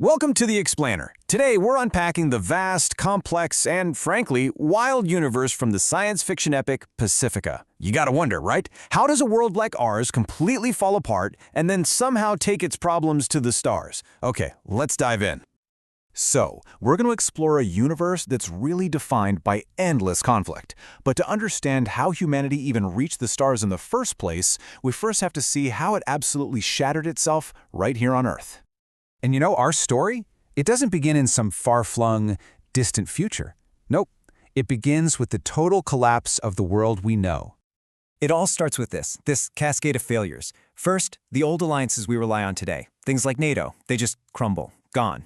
Welcome to the Explainer. Today, we're unpacking the vast, complex, and frankly, wild universe from the science fiction epic Pacifica. You gotta wonder, right? How does a world like ours completely fall apart and then somehow take its problems to the stars? Okay, let's dive in. So, we're going to explore a universe that's really defined by endless conflict. But to understand how humanity even reached the stars in the first place, we first have to see how it absolutely shattered itself right here on Earth. And you know, our story? It doesn't begin in some far-flung, distant future. Nope. It begins with the total collapse of the world we know. It all starts with this cascade of failures. First, the old alliances we rely on today. Things like NATO, they just crumble, gone.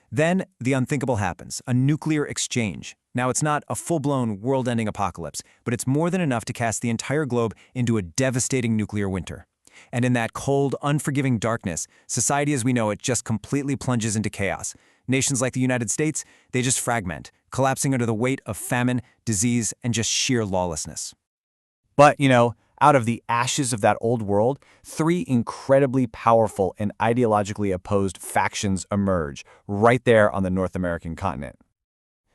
Then, the unthinkable happens, a nuclear exchange. Now, it's not a full-blown, world-ending apocalypse, but it's more than enough to cast the entire globe into a devastating nuclear winter. And in that cold, unforgiving darkness, society as we know it just completely plunges into chaos. Nations like the United States, they just fragment, collapsing under the weight of famine, disease, and just sheer lawlessness. But, you know, out of the ashes of that old world, three incredibly powerful and ideologically opposed factions emerge right there on the North American continent.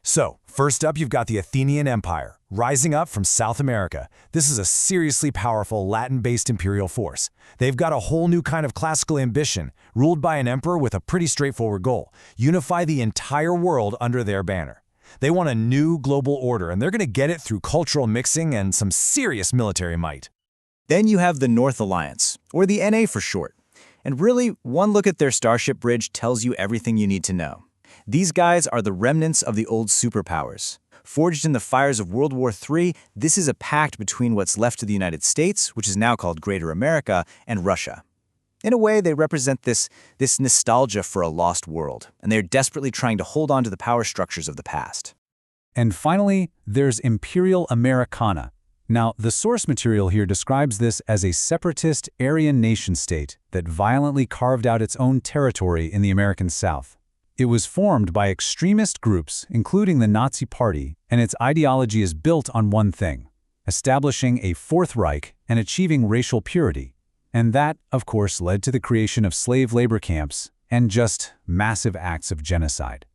So, first up, you've got the Athenian Empire, rising up from South America. This is a seriously powerful Latin-based imperial force. They've got a whole new kind of classical ambition, ruled by an emperor with a pretty straightforward goal: unify the entire world under their banner. They want a new global order, and they're going to get it through cultural mixing and some serious military might. Then you have the North Alliance, or the NA for short. And really, one look at their starship bridge tells you everything you need to know. These guys are the remnants of the old superpowers. Forged in the fires of World War III, this is a pact between what's left of the United States, which is now called Greater America, and Russia. In a way, they represent this nostalgia for a lost world, and they're desperately trying to hold on to the power structures of the past. And finally, there's Imperial Americana. Now, the source material here describes this as a separatist Aryan nation-state that violently carved out its own territory in the American South. It was formed by extremist groups, including the Nazi Party, and its ideology is built on one thing: establishing a Fourth Reich and achieving racial purity. And that, of course, led to the creation of slave labor camps and just massive acts of genocide.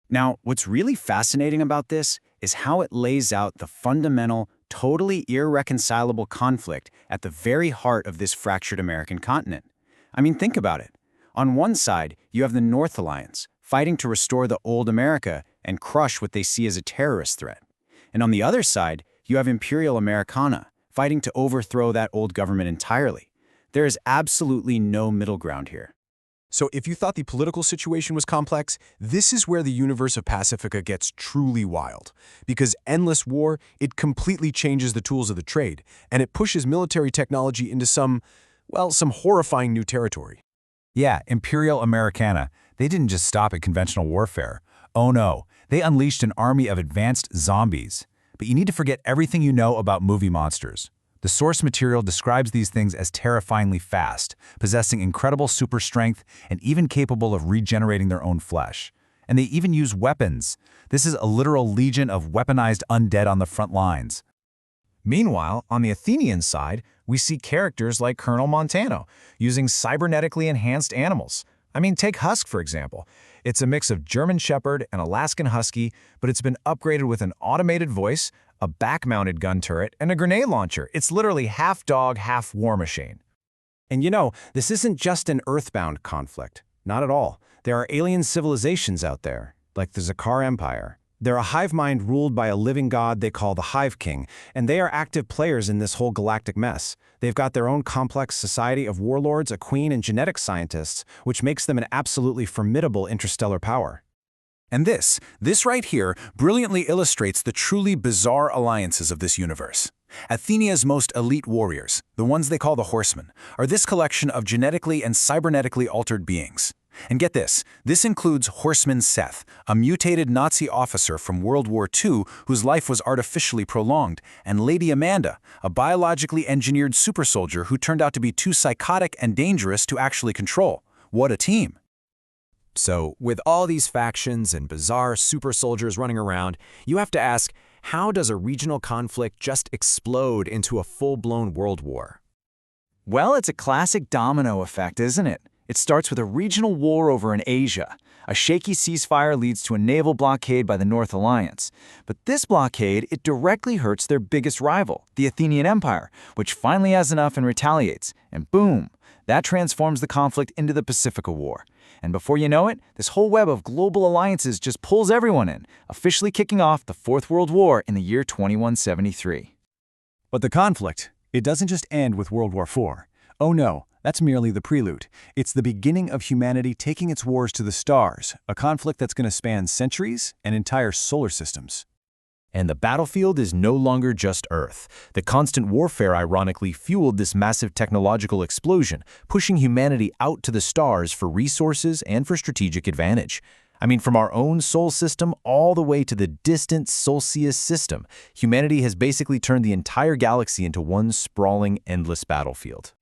Now, what's really fascinating about this is how it lays out the fundamental, totally irreconcilable conflict at the very heart of this fractured American continent. I mean, think about it. On one side, you have the North Alliance, fighting to restore the old America and crush what they see as a terrorist threat. And on the other side, you have Imperial Americana, fighting to overthrow that old government entirely. There is absolutely no middle ground here. So if you thought the political situation was complex, this is where the universe of Pacifica gets truly wild. Because endless war, it completely changes the tools of the trade, and it pushes military technology into some horrifying new territory. Yeah, Imperial Americana. They didn't just stop at conventional warfare. Oh no, they unleashed an army of advanced zombies. But you need to forget everything you know about movie monsters. The source material describes these things as terrifyingly fast, possessing incredible super strength, and even capable of regenerating their own flesh. And they even use weapons. This is a literal legion of weaponized undead on the front lines. Meanwhile, on the Athenian side, we see characters like Colonel Montano, using cybernetically enhanced animals. I mean, take Husk, for example. It's a mix of German Shepherd and Alaskan Husky, but it's been upgraded with an automated voice, a back-mounted gun turret, and a grenade launcher. It's literally half dog, half war machine. And you know, this isn't just an earthbound conflict. Not at all. There are alien civilizations out there, like the Zakar Empire. They're a hive mind ruled by a living god they call the Hive King, and they are active players in this whole galactic mess. They've got their own complex society of warlords, a queen, and genetic scientists, which makes them an absolutely formidable interstellar power. And this right here, brilliantly illustrates the truly bizarre alliances of this universe. Athena's most elite warriors, the ones they call the Horsemen, are this collection of genetically and cybernetically altered beings. And get this includes Horseman Seth, a mutated Nazi officer from World War II whose life was artificially prolonged, and Lady Amanda, a biologically engineered super soldier who turned out to be too psychotic and dangerous to actually control. What a team! So, with all these factions and bizarre super soldiers running around, you have to ask, how does a regional conflict just explode into a full-blown world war? Well, it's a classic domino effect, isn't it? It starts with a regional war over in Asia, A shaky ceasefire leads to a naval blockade by the North Alliance. But this blockade, it directly hurts their biggest rival, the Athenian Empire, which finally has enough and retaliates. And boom, that transforms the conflict into the Pacifica War. And before you know it, this whole web of global alliances just pulls everyone in, officially kicking off the Fourth World War in the year 2173. But the conflict, it doesn't just end with World War IV. Oh no, that's merely the prelude. It's the beginning of humanity taking its wars to the stars, a conflict that's going to span centuries and entire solar systems. And the battlefield is no longer just Earth. The constant warfare ironically fueled this massive technological explosion, pushing humanity out to the stars for resources and for strategic advantage. I mean, from our own Sol system all the way to the distant Solstice system, humanity has basically turned the entire galaxy into one sprawling, endless battlefield.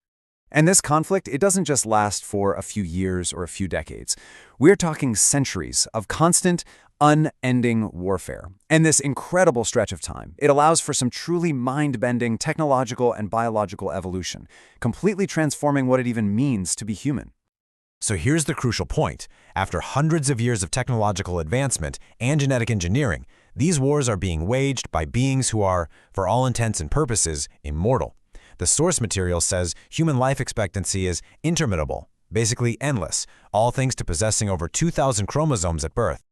And this conflict, it doesn't just last for a few years or a few decades. We're talking centuries of constant, unending warfare. And this incredible stretch of time, it allows for some truly mind-bending technological and biological evolution, completely transforming what it even means to be human. So here's the crucial point. After hundreds of years of technological advancement and genetic engineering, these wars are being waged by beings who are, for all intents and purposes, immortal. The source material says human life expectancy is interminable, basically endless, all thanks to possessing over 2,000 chromosomes at birth.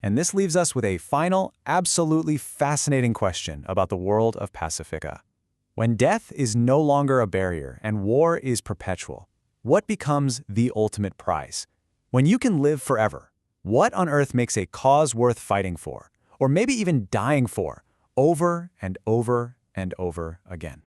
And this leaves us with a final, absolutely fascinating question about the world of Pacifica. When death is no longer a barrier and war is perpetual, what becomes the ultimate prize? When you can live forever, what on earth makes a cause worth fighting for, or maybe even dying for, over and over and over again?